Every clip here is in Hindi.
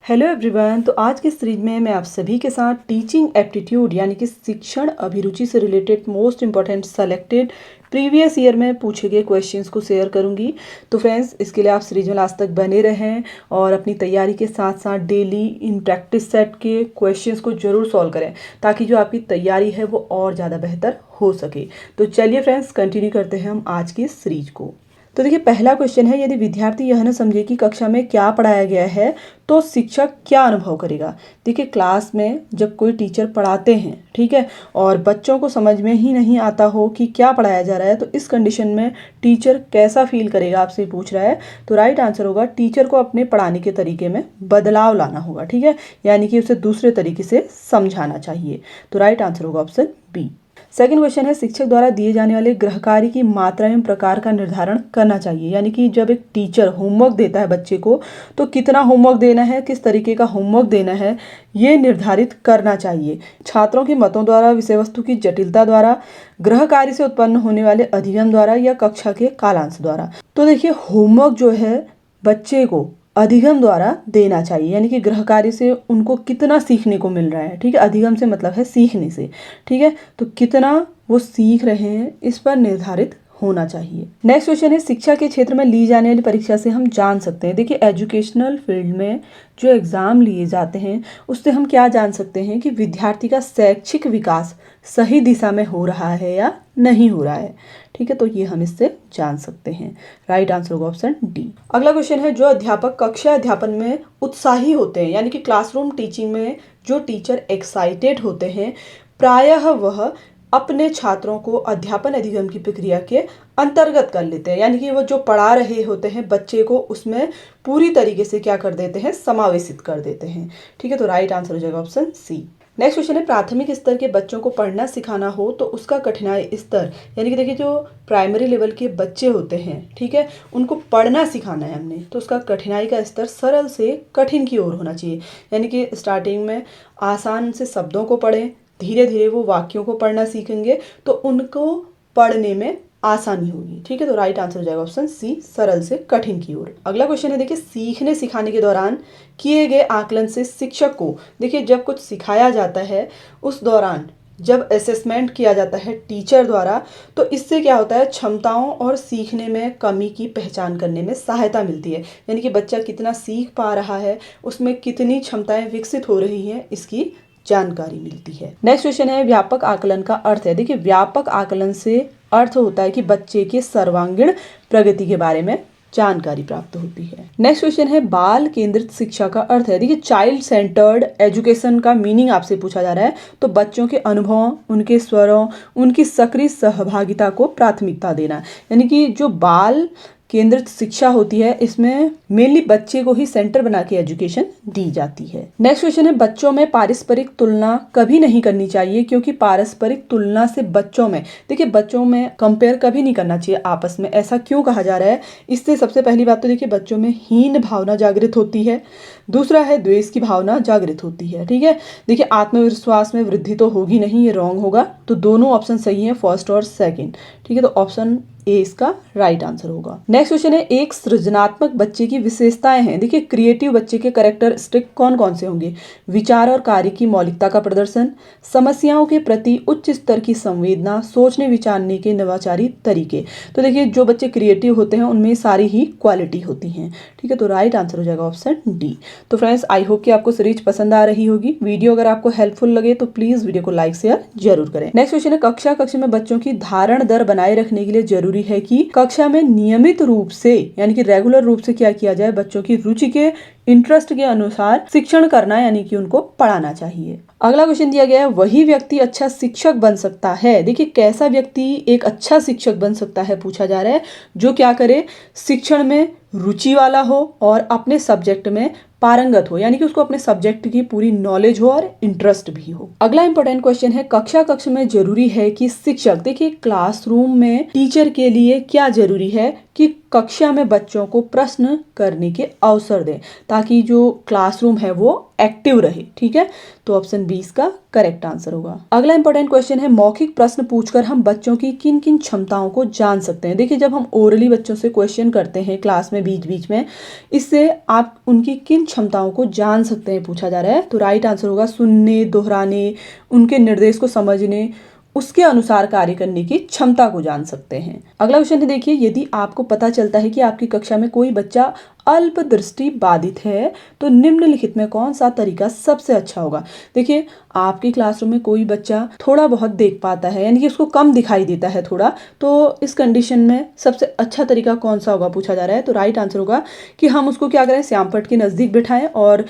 Hello everyone. तो आज के सीरीज में मैं आप सभी के साथ टीचिंग एप्टीट्यूड यानी कि शिक्षण अभिरुचि से related most important selected previous year में पूछे गए क्वेश्चंस को शेयर करूंगी। तो फ्रेंड्स, इसके लिए आप सीरीज में लास्ट तक बने रहें और अपनी तैयारी के साथ साथ डेली इन प्रैक्टिस सेट के क्वेश्चंस को जरूर सॉल्व करें ताकि जो आपकी तैयारी है वो और ज़्यादा बेहतर हो सके। तो चलिए फ्रेंड्स, कंटिन्यू करते हैं हम आज की सीरीज को। तो देखिए, पहला क्वेश्चन है, यदि विद्यार्थी यह न समझे कि कक्षा में क्या पढ़ाया गया है तो शिक्षक क्या अनुभव करेगा। देखिए, क्लास में जब कोई टीचर पढ़ाते हैं, ठीक है, और बच्चों को समझ में ही नहीं आता हो कि क्या पढ़ाया जा रहा है, तो इस कंडीशन में टीचर कैसा फील करेगा, आपसे पूछ रहा है। तो राइट आंसर होगा, टीचर को अपने पढ़ाने के तरीके में बदलाव लाना होगा, ठीक है, यानी कि उसे दूसरे तरीके से समझाना चाहिए। तो राइट आंसर होगा ऑप्शन बी। सेकंड क्वेश्चन है, शिक्षक द्वारा दिए जाने वाले गृह कार्य की मात्रा एवं प्रकार का निर्धारण करना चाहिए। यानी कि जब एक टीचर होमवर्क देता है बच्चे को तो कितना होमवर्क देना है, किस तरीके का होमवर्क देना है, ये निर्धारित करना चाहिए। छात्रों के मतों द्वारा, विषय वस्तु की जटिलता द्वारा, गृह कार्य से उत्पन्न होने वाले अधिगम द्वारा या कक्षा के कालांश द्वारा। तो देखिए, होमवर्क जो है बच्चे को अधिगम द्वारा देना चाहिए, यानी कि गृह कार्य से उनको कितना सीखने को मिल रहा है, ठीक है, अधिगम से मतलब है सीखने से, ठीक है, तो कितना वो सीख रहे हैं इस पर निर्धारित होना चाहिए। नेक्स्ट क्वेश्चन है, शिक्षा के क्षेत्र में ली जाने वाली परीक्षा से हम जान सकते हैं। देखिए, एजुकेशनल फील्ड में जो एग्जाम लिए जाते हैं उससे हम क्या जान सकते हैं कि विद्यार्थी का शैक्षिक विकास सही दिशा में हो रहा है या नहीं हो रहा है, ठीक है, तो ये हम इससे जान सकते हैं। राइट आंसर होगा ऑप्शन डी। अगला क्वेश्चन है, जो अध्यापक कक्षा अध्यापन में उत्साही होते हैं, यानी कि क्लासरूम टीचिंग में जो टीचर एक्साइटेड होते हैं, प्रायः वह अपने छात्रों को अध्यापन अधिगम की प्रक्रिया के अंतर्गत कर लेते हैं, यानी कि वो जो पढ़ा रहे होते हैं बच्चे को उसमें पूरी तरीके से क्या कर देते हैं, समावेशित कर देते हैं, ठीक है, तो राइट आंसर हो जाएगा ऑप्शन सी। नेक्स्ट क्वेश्चन है, प्राथमिक स्तर के बच्चों को पढ़ना सिखाना हो तो उसका कठिनाई स्तर, यानी कि देखिए जो प्राइमरी लेवल के बच्चे होते हैं, ठीक है, उनको पढ़ना सिखाना है हमने, तो उसका कठिनाई का स्तर सरल से कठिन की ओर होना चाहिए। यानी कि स्टार्टिंग में आसान से शब्दों को पढ़ें, धीरे धीरे वो वाक्यों को पढ़ना सीखेंगे तो उनको पढ़ने में आसानी होगी, ठीक है, तो राइट आंसर हो जाएगा ऑप्शन सी, सरल से कठिन की ओर। अगला क्वेश्चन है, देखिए, सीखने सिखाने के दौरान किए गए आकलन से शिक्षक को, देखिए जब कुछ सिखाया जाता है उस दौरान जब असेसमेंट किया जाता है टीचर द्वारा, तो इससे क्या होता है, क्षमताओं और सीखने में कमी की पहचान करने में सहायता मिलती है। यानी कि बच्चा कितना सीख पा रहा है, उसमें कितनी क्षमताएं विकसित हो रही हैं, इसकी जानकारी मिलती है। नेक्स्ट क्वेश्चन है, व्यापक आकलन का अर्थ है। देखिए, व्यापक आकलन से अर्थ होता है कि बच्चे के सर्वांगीण प्रगति के बारे में जानकारी प्राप्त होती है। नेक्स्ट क्वेश्चन है, बाल केंद्रित शिक्षा का अर्थ है। देखिए, चाइल्ड सेंटर्ड एजुकेशन का मीनिंग आपसे पूछा जा रहा है, तो बच्चों के अनुभवों, उनके स्वरों, उनकी सक्रिय सहभागिता को प्राथमिकता देना। यानी कि जो बाल केंद्रित शिक्षा होती है इसमें मेनली बच्चे को ही सेंटर बना के एजुकेशन दी जाती है। नेक्स्ट क्वेश्चन है, बच्चों में पारस्परिक तुलना कभी नहीं करनी चाहिए क्योंकि पारस्परिक तुलना से बच्चों में, देखिए बच्चों में कंपेयर कभी नहीं करना चाहिए आपस में। ऐसा क्यों कहा जा रहा है, इससे सबसे पहली बात तो देखिए बच्चों में हीन भावना जागृत होती है, दूसरा है द्वेष की भावना जागृत होती है, ठीक है। देखिए, आत्मविश्वास में वृद्धि तो होगी नहीं, ये रॉन्ग होगा, तो दोनों ऑप्शन सही है, फर्स्ट और सेकंड, ठीक है, तो ऑप्शन ए इसका राइट आंसर होगा। नेक्स्ट क्वेश्चन है, एक सृजनात्मक बच्चे की विशेषताएं हैं। देखिए, क्रिएटिव बच्चे के कैरेक्टरिस्टिक कौन कौन से होंगे, विचार और कार्य की मौलिकता का प्रदर्शन, समस्याओं के प्रति उच्च स्तर की संवेदना, सोचने विचारने के नवाचारी तरीके। तो देखिए, जो बच्चे क्रिएटिव होते हैं उनमें सारी ही क्वालिटी होती हैं, ठीक है, तो राइट आंसर हो जाएगा ऑप्शन डी। तो फ्रेंड्स, आई होप कि आपको सीरीज पसंद आ रही होगी। वीडियो अगर आपको हेल्पफुल लगे तो प्लीज वीडियो को लाइक शेयर जरूर करें। नेक्स्ट क्वेश्चन है, कक्षा में बच्चों की धारण दर बनाए रखने के लिए जरूरी है कि कक्षा में नियमित रूप से, यानी कि रेगुलर रूप से क्या किया जाए, बच्चों की रुचि के, इंटरेस्ट के अनुसार शिक्षण करना, यानी कि उनको पढ़ाना चाहिए। अगला क्वेश्चन दिया गया है, वही व्यक्ति अच्छा शिक्षक बन सकता है। देखिए, कैसा व्यक्ति एक अच्छा शिक्षक बन सकता है पूछा जा रहा है, जो क्या करे, शिक्षण में रुचि वाला हो और अपने सब्जेक्ट में पारंगत हो, यानी कि उसको अपने सब्जेक्ट की पूरी नॉलेज हो और इंटरेस्ट भी हो। अगला इंपॉर्टेंट क्वेश्चन है, कक्षा में जरूरी है कि शिक्षक, देखिए क्लासरूम में टीचर के लिए क्या जरूरी है कि कक्षा में बच्चों को प्रश्न करने के अवसर दें ताकि जो क्लासरूम है वो एक्टिव रहे। ठीक है, तो ऑप्शन बी इसका करेक्ट आंसर होगा। अगला इंपॉर्टेंट क्वेश्चन है, मौखिक प्रश्न पूछकर हम बच्चों की किन किन क्षमताओं को जान सकते हैं। देखिए, जब हम ओरली बच्चों से क्वेश्चन करते हैं क्लास में बीच बीच में, इससे आप उनकी किन क्षमताओं को जान सकते हैं पूछा जा रहा है। तो राइट आंसर होगा सुनने, दोहराने, उनके निर्देश को समझने, उसके अनुसार कार्य करने की क्षमता को जान सकते हैं। अगला क्वेश्चन है, देखिए, यदि आपको पता चलता है कि आपकी कक्षा में कोई बच्चा अल्प दृष्टि बाधित है तो निम्नलिखित में कौन सा तरीका सबसे अच्छा होगा। देखिए, आपकी क्लासरूम में कोई बच्चा थोड़ा बहुत देख पाता है, यानी कि उसको कम दिखाई देता है थोड़ा, तो इस कंडीशन में सबसे अच्छा तरीका कौन सा होगा पूछा जा रहा है। तो राइट आंसर होगा कि हम उसको क्या करें, श्यामपट्ट के नज़दीक बिठाएं और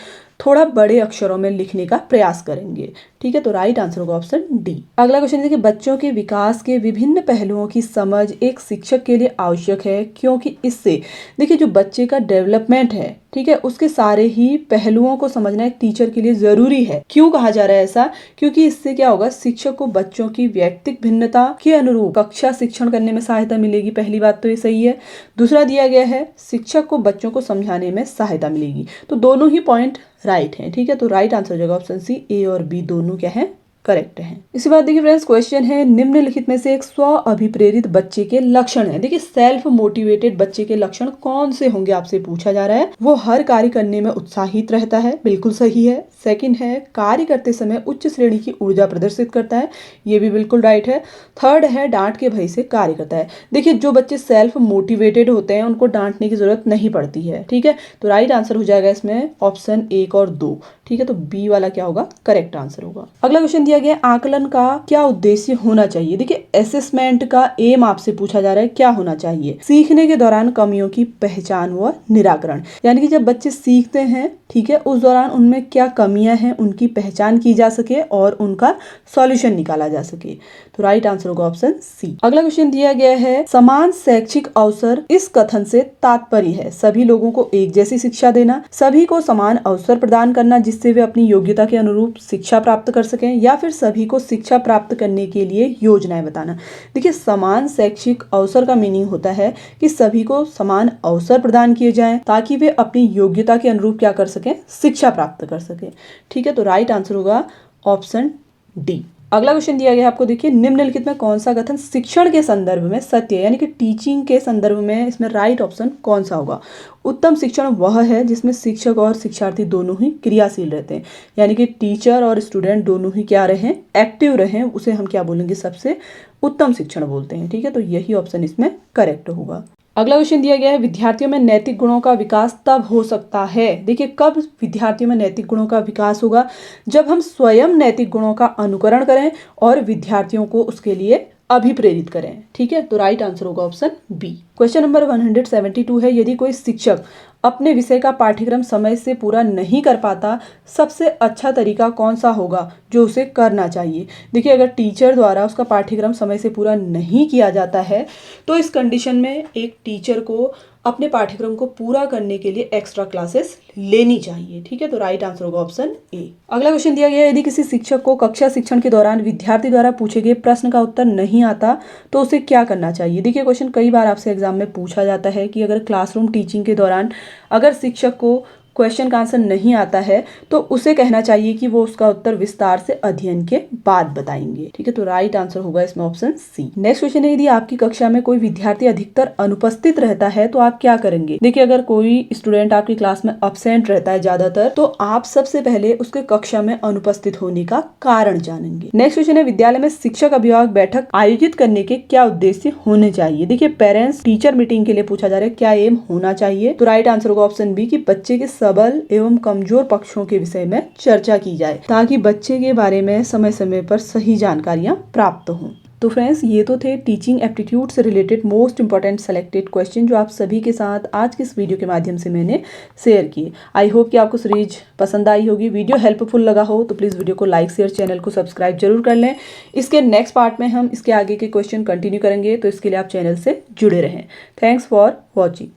थोड़ा बड़े अक्षरों में लिखने का प्रयास करेंगे। ठीक है, तो राइट आंसर होगा ऑप्शन डी। अगला क्वेश्चन देखिए, बच्चों के विकास के विभिन्न पहलुओं की समझ एक शिक्षक के लिए आवश्यक है क्योंकि इससे, देखिए, जो बच्चे का डेवलपमेंट है, ठीक है, उसके सारे ही पहलुओं को समझना एक टीचर के लिए जरूरी है। क्यों कहा जा रहा है ऐसा, क्योंकि इससे क्या होगा, शिक्षक को बच्चों की व्यक्तिगत भिन्नता के अनुरूप कक्षा शिक्षण करने में सहायता मिलेगी। पहली बात तो ये सही है। दूसरा दिया गया है, शिक्षक को बच्चों को समझाने में सहायता मिलेगी। तो दोनों ही पॉइंट राइट है। ठीक है, तो राइट आंसर हो जाएगा ऑप्शन सी, ए और बी दोनों क्या है, करेक्ट है। इसके बाद देखिए फ्रेंड्स, क्वेश्चन है, निम्नलिखित में से एक स्व अभिप्रेरित बच्चे के लक्षण है। देखिए, सेल्फ मोटिवेटेड बच्चे के लक्षण कौन से होंगे आपसे पूछा जा रहा है। वो हर कार्य करने में उत्साहित रहता है, बिल्कुल सही है। सेकंड है, कार्य करते समय उच्च श्रेणी की ऊर्जा प्रदर्शित करता है, ये भी बिल्कुल राइट है। थर्ड है, डांट के भय से कार्य करता है। देखिए, जो बच्चे सेल्फ मोटिवेटेड होते हैं उनको डांटने की जरूरत नहीं पड़ती है। ठीक है, तो राइट आंसर हो जाएगा इसमें ऑप्शन 1 और 2। ठीक है, तो बी वाला क्या होगा, करेक्ट आंसर होगा। अगला क्वेश्चन दिया गया, आकलन का क्या उद्देश्य होना चाहिए। देखिए, असेसमेंट का एम आपसे पूछा जा रहा है, क्या होना चाहिए। सीखने के दौरान कमियों की पहचान व निराकरण, यानी कि जब बच्चे सीखते हैं, ठीक है, उस दौरान उनमें क्या कमियां हैं उनकी पहचान की जा सके और उनका सॉल्यूशन निकाला जा सके। तो राइट आंसर होगा ऑप्शन सी। अगला क्वेश्चन दिया गया है, समान शैक्षिक अवसर इस कथन से तात्पर्य है सभी लोगों को एक जैसी शिक्षा देना, सभी को समान अवसर प्रदान करना जिससे वे अपनी योग्यता के अनुरूप शिक्षा प्राप्त कर सकें, या फिर सभी को शिक्षा प्राप्त करने के लिए योजनाएं बताना। देखिए, समान शैक्षिक अवसर का मीनिंग होता है कि सभी को समान अवसर प्रदान किए जाएं ताकि वे अपनी योग्यता के अनुरूप क्या कर सकें, शिक्षा प्राप्त कर सकें। ठीक है, तो राइट आंसर होगा ऑप्शन डी। अगला क्वेश्चन दिया गया है आपको, देखिए, निम्नलिखित में कौन सा कथन शिक्षण के संदर्भ में सत्य है, यानी कि टीचिंग के संदर्भ में इसमें राइट ऑप्शन कौन सा होगा। उत्तम शिक्षण वह है जिसमें शिक्षक और शिक्षार्थी दोनों ही क्रियाशील रहते हैं, यानी कि टीचर और स्टूडेंट दोनों ही क्या रहें, एक्टिव रहें, उसे हम क्या बोलेंगे, सबसे उत्तम शिक्षण बोलते हैं। ठीक है, तो यही ऑप्शन इसमें करेक्ट होगा। अगला क्वेश्चन दिया गया है, विद्यार्थियों में नैतिक गुणों का विकास तब हो सकता है। देखिए, कब विद्यार्थियों में नैतिक गुणों का विकास होगा, जब हम स्वयं नैतिक गुणों का अनुकरण करें और विद्यार्थियों को उसके लिए अभिप्रेरित करें। ठीक है, तो राइट आंसर होगा ऑप्शन बी। क्वेश्चन नंबर 172 है, यदि कोई शिक्षक अपने विषय का पाठ्यक्रम समय से पूरा नहीं कर पाता, सबसे अच्छा तरीका कौन सा होगा जो उसे करना चाहिए। देखिए, अगर टीचर द्वारा उसका पाठ्यक्रम समय से पूरा नहीं किया जाता है तो इस कंडीशन में एक टीचर को अपने पाठ्यक्रम को पूरा करने के लिए एक्स्ट्रा क्लासेस लेनी चाहिए। ठीक है, तो राइट आंसर होगा ऑप्शन ए। अगला क्वेश्चन दिया गया है, यदि किसी शिक्षक को कक्षा शिक्षण के दौरान विद्यार्थी द्वारा पूछे गए प्रश्न का उत्तर नहीं आता तो उसे क्या करना चाहिए। देखिए, क्वेश्चन कई बार आपसे एग्जाम में पूछा जाता है कि अगर क्लासरूम टीचिंग के दौरान अगर शिक्षक को क्वेश्चन का आंसर नहीं आता है तो उसे कहना चाहिए कि वो उसका उत्तर विस्तार से अध्ययन के बाद बताएंगे। ठीक है, तो राइट आंसर होगा इसमें ऑप्शन सी। नेक्स्ट क्वेश्चन है, यदि आपकी कक्षा में कोई विद्यार्थी अधिकतर अनुपस्थित रहता है तो आप क्या करेंगे। देखिए, अगर कोई स्टूडेंट आपकी क्लास में अब्सेंट रहता है ज्यादातर, तो आप सबसे पहले उसके कक्षा में अनुपस्थित होने का कारण जानेंगे। नेक्स्ट क्वेश्चन है, विद्यालय में शिक्षक अभिभावक बैठक आयोजित करने के क्या उद्देश्य होने चाहिए। देखिए, पेरेंट्स टीचर मीटिंग के लिए पूछा जा रहा है, क्या एम होना चाहिए। तो राइट आंसर होगा ऑप्शन बी, कि बच्चे के सबल एवं कमजोर पक्षों के विषय में चर्चा की जाए ताकि बच्चे के बारे में समय समय पर सही जानकारियां प्राप्त हों। तो फ्रेंड्स, ये तो थे टीचिंग एप्टीट्यूड से related most important selected question जो आप सभी के साथ आज के इस वीडियो के माध्यम से मैंने शेयर किए। आई होप कि आपको सीरीज पसंद आई होगी, वीडियो हेल्पफुल लगा हो तो प्लीज़ वीडियो को लाइक शेयर, चैनल को सब्सक्राइब जरूर कर लें। इसके नेक्स्ट पार्ट में हम इसके आगे के क्वेश्चन कंटिन्यू करेंगे, तो इसके लिए आप चैनल से जुड़े रहें। Thanks for watching.